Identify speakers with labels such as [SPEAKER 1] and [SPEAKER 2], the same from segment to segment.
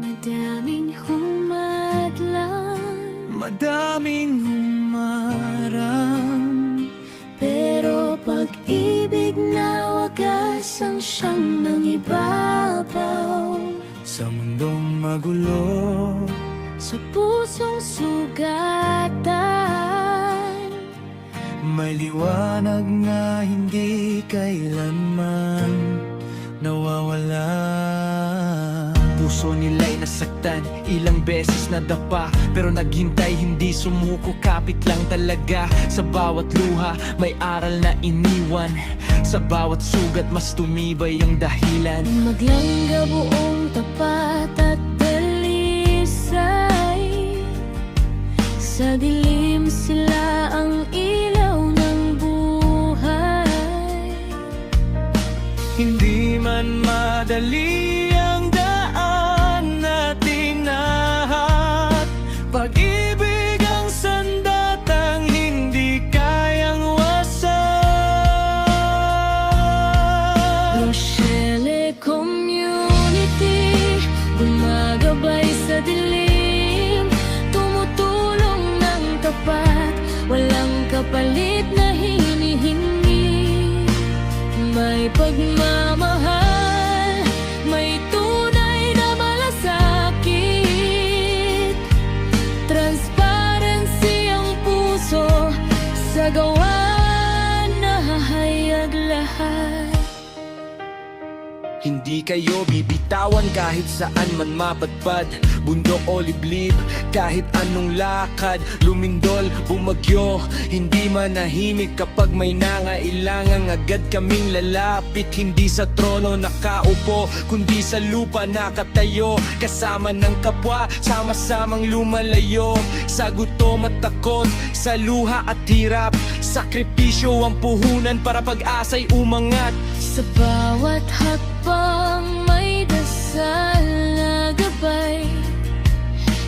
[SPEAKER 1] Madaming humadlang,
[SPEAKER 2] madaming humarang,
[SPEAKER 1] pero pag-ibig na wagas ang siyang nangibabaw.
[SPEAKER 2] sa mundong magulo,
[SPEAKER 1] Sa pusong sugatan,
[SPEAKER 2] may liwanag na hindi kailanman nawawala. Puso nila'y nasaktan, ilang beses nadapa, pero naghintay, hindi sumuko, kapit lang talaga. Sa bawat luha, may aral na iniwan. Sa bawat sugat, mas tumibay ang dahilan.
[SPEAKER 1] maglangga buong tapat at dalisay. Sa dilim sila ang ilaw ng buhay.
[SPEAKER 2] Hindi man madali ang daan nating lahat, pag-ibig ang sandatang hindi kayang wasak.
[SPEAKER 1] Rochelle Community, gumagabay sa dilim, tumutulong ng tapat, walang kapalit na hinihingi. May pagmamahal, may tunay na malasakit, transparency ang puso, sa gawa nahahayag lahat.
[SPEAKER 2] Hindi kayo bibitawan kahit saan man mapadpad, bundok o liblib, kahit anong lakad, lumindol, bumagyo, hindi manahimik kapag may nangailangan, agad kaming lalapit. Hindi sa trono nakaupo, kundi sa lupa nakatayo, kasama ng kapwa, sama-samang lumalayo. Sa gutom at takot, sa luha at hirap, sakripisyo ang puhunan para pag-asa'y umangat.
[SPEAKER 1] Sa bawat hakbang may dasal na gabay,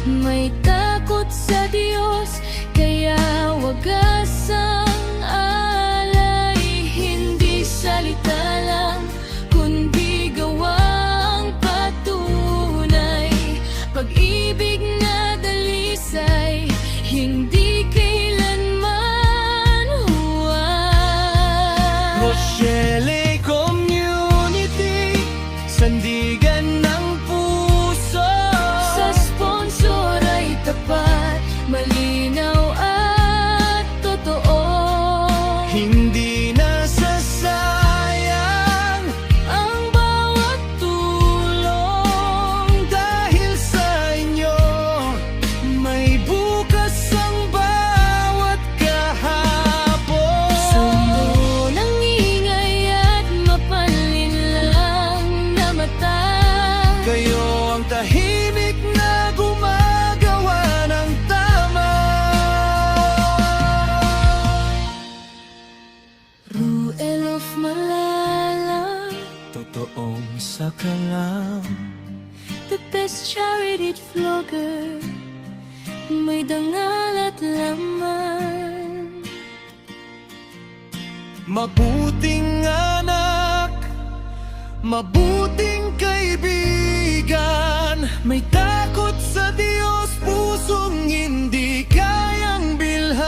[SPEAKER 1] may takot sa Diyos, kaya wagas ang alay. Hindi salita lang, kundi gawang patunay. Pag-ibig na dalisay, hindi kailanman huwag.
[SPEAKER 2] Rochelle Community, sandigan ng puso.
[SPEAKER 1] Sa sponsor ay tapat, malinaw at totoo.
[SPEAKER 2] Hindi nasasayang
[SPEAKER 1] Ang bawat tulong,
[SPEAKER 2] dahil sa inyo, may bukas ang bawat kahapon.
[SPEAKER 1] sa mundo ng ingay at mapanlinlang na mata.
[SPEAKER 2] Kayo ang tahimik na gumagawa ng tama.
[SPEAKER 1] Ruel of Malala,
[SPEAKER 2] Totoong sakalam,
[SPEAKER 1] the best charity vlogger, may dangal at laman.
[SPEAKER 2] mabuting anak, mabuting kaibigan, may takot sa Diyos, pusong hindi kayang bilhan.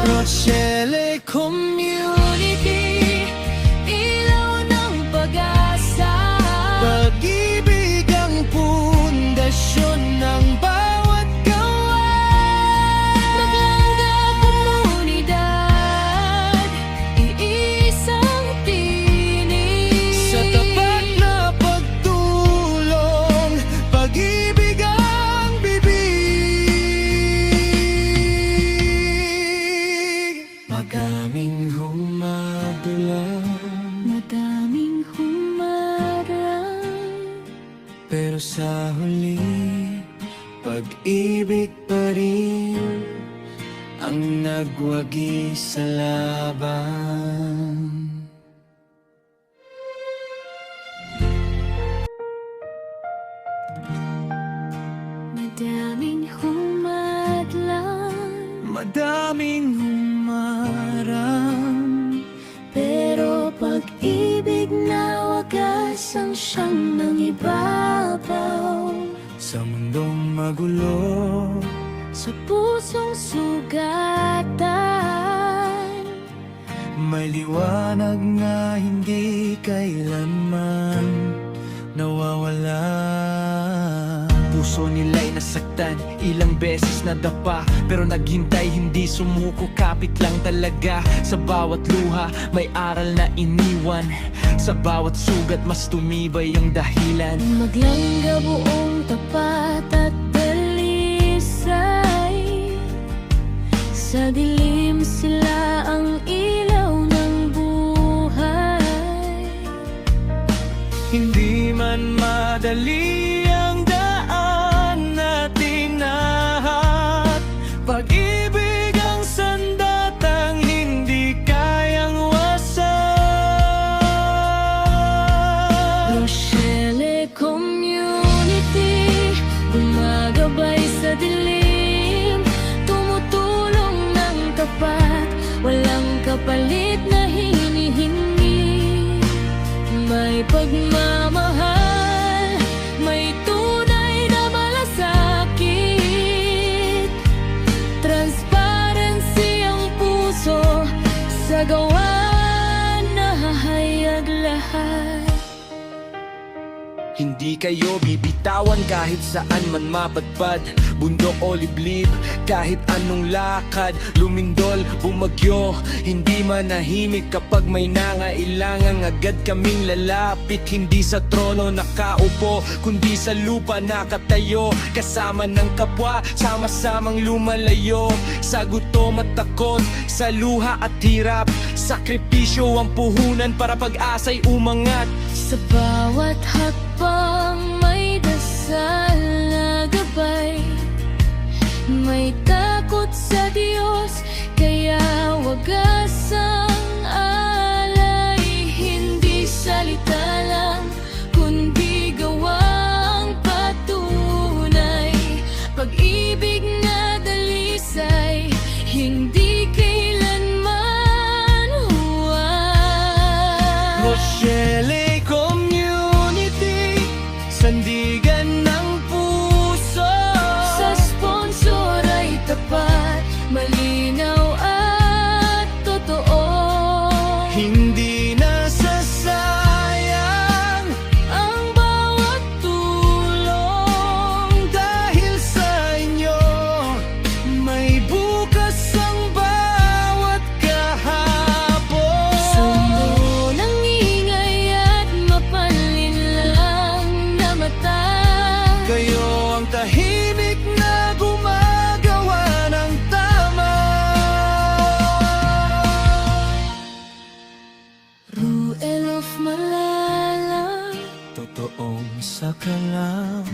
[SPEAKER 2] Rochelle
[SPEAKER 1] Community, ilaw ng pag-asa.
[SPEAKER 2] pag-ibig ang pundasyon ng bawat gawa.
[SPEAKER 1] Maglangga komunidad, iisang tinig.
[SPEAKER 2] Sa tapat na pagtulong, pag-ibig ang bibig. Magaming humadlang,
[SPEAKER 1] Madaming humarang,
[SPEAKER 2] pero sa huli, pag-ibig pa rin ang nagwagi sa laban.
[SPEAKER 1] madaming humadlang,
[SPEAKER 2] Madaming humarang,
[SPEAKER 1] pero pag-ibig na Minsan siyang nangibabaw
[SPEAKER 2] Sa mundong magulo,
[SPEAKER 1] sa pusong sugatan.
[SPEAKER 2] may liwanag na hindi kailanman nawawala. Puso nila'y nasaktan, ilang beses nadapa, pero naghintay, hindi sumuko, kapit lang talaga. Sa bawat luha, may aral na iniwan. Sa bawat sugat, mas tumibay ang dahilan.
[SPEAKER 1] Maglangga buong tapat at dalisay. Sa dilim sila ang ilaw ng buhay.
[SPEAKER 2] Hindi man madali ang daan natin lahat. Pag-ibig ang sandatang hindi kayang wasak.
[SPEAKER 1] Rochelle Community, gumagabay sa dilim, tumutulong ng tapat, walang kapalit na hinihingi. May pagmamahal, may tunay na malasakit. Transparency ang puso, sa gawa nahahayag lahat.
[SPEAKER 2] Hindi kayo bibitawan kahit saan man mapadpad. Bundok o liblib, kahit anong lakad. Lumindol, bumagyo, hindi manahimik. Kapag may nangailangan, agad kaming lalapit. Hindi sa trono nakaupo, kundi sa lupa nakatayo. Kasama ng kapwa, sama-samang lumalayo. Sa gutom at takot, sa luha at hirap. Sakripisyo ang puhunan para pag-asa'y umangat.
[SPEAKER 1] Sa bawat hakbang may dasal na gabay. May takot sa Diyos, kaya wagas ang alay. Hindi salita lang, kundi gawang patunay. Pag-ibig na dalisay, hindi kailanman huwag.
[SPEAKER 2] Rochelle Community, sandigan ng puso.
[SPEAKER 1] Sa sponsor ay tapat, malinaw at totoo.
[SPEAKER 2] Hindi nasasayang
[SPEAKER 1] Ang bawat tulong,
[SPEAKER 2] dahil sa inyo. May bukas ang bawat kahapon.
[SPEAKER 1] sa mundo ng ingay at mapanlinlang na mata.
[SPEAKER 2] Kayo ang tahimik na gumagawa ng tama.
[SPEAKER 1] Ruel of Malala,
[SPEAKER 2] Totoong sakalam,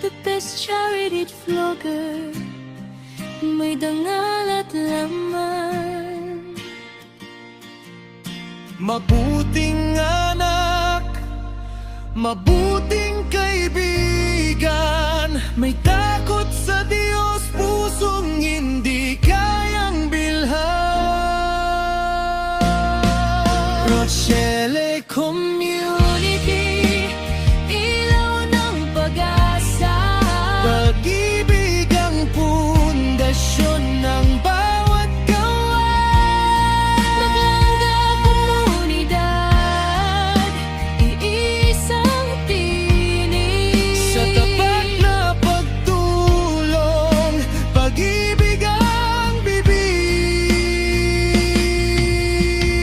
[SPEAKER 1] the best charity vlogger, may dangal at laman.
[SPEAKER 2] mabuting anak, mabuting kaibigan. May takot sa Diyos, pusong hindi kayang bilhan. Rochelle Community,
[SPEAKER 1] Ilaw ng pag-asa.
[SPEAKER 2] pag-ibig ang pundasyon ng bawat gawa.
[SPEAKER 1] Maglangga komunidad, iisang tinig.
[SPEAKER 2] Sa tapat na pagtulong, pag-ibig ang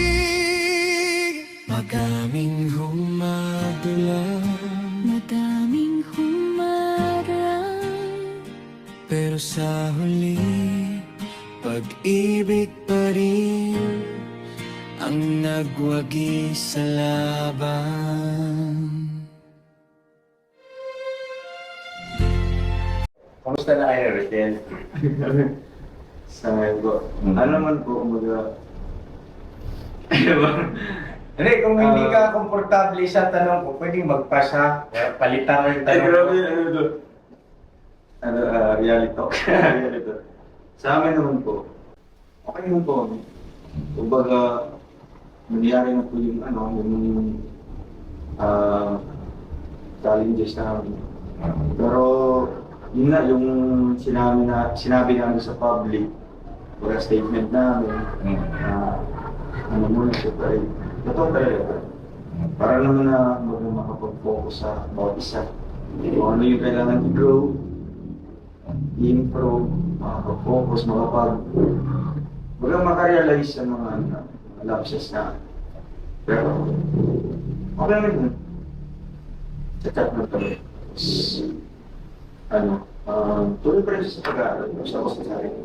[SPEAKER 2] bibig. Magaming humadlang,
[SPEAKER 1] Madaming humarang,
[SPEAKER 2] pero sa huli, pag-ibig pa rin ang nagwagi sa laban.
[SPEAKER 3] Kamusta na kayo, Rochelle? Sa ngayon po. Ano naman po, kumbaga... Ano ba? Hindi, kung hindi ka komportable sa tanong ko, pwedeng magpasa. Palitan mo yung tanong ko. Ano to? Reality talk. Reality talk. Sa amin naman po, okay naman po kami. Kumbaga, nangyari na po yung challenges namin. Pero yun nga, yung sinabi namin sa public, wala statement namin, ano muna siya tayo, totoo talaga. Para naman na makapag-focus sa bawat isa. Kung ano yung kailangan i-grow, i-improve, makapag-focus, makarealize sa mga lapses na. Pero, okay naman yun. Chat na kami. Tuloy pa rin siya sa pag-aaral. Basta ako sa sarili.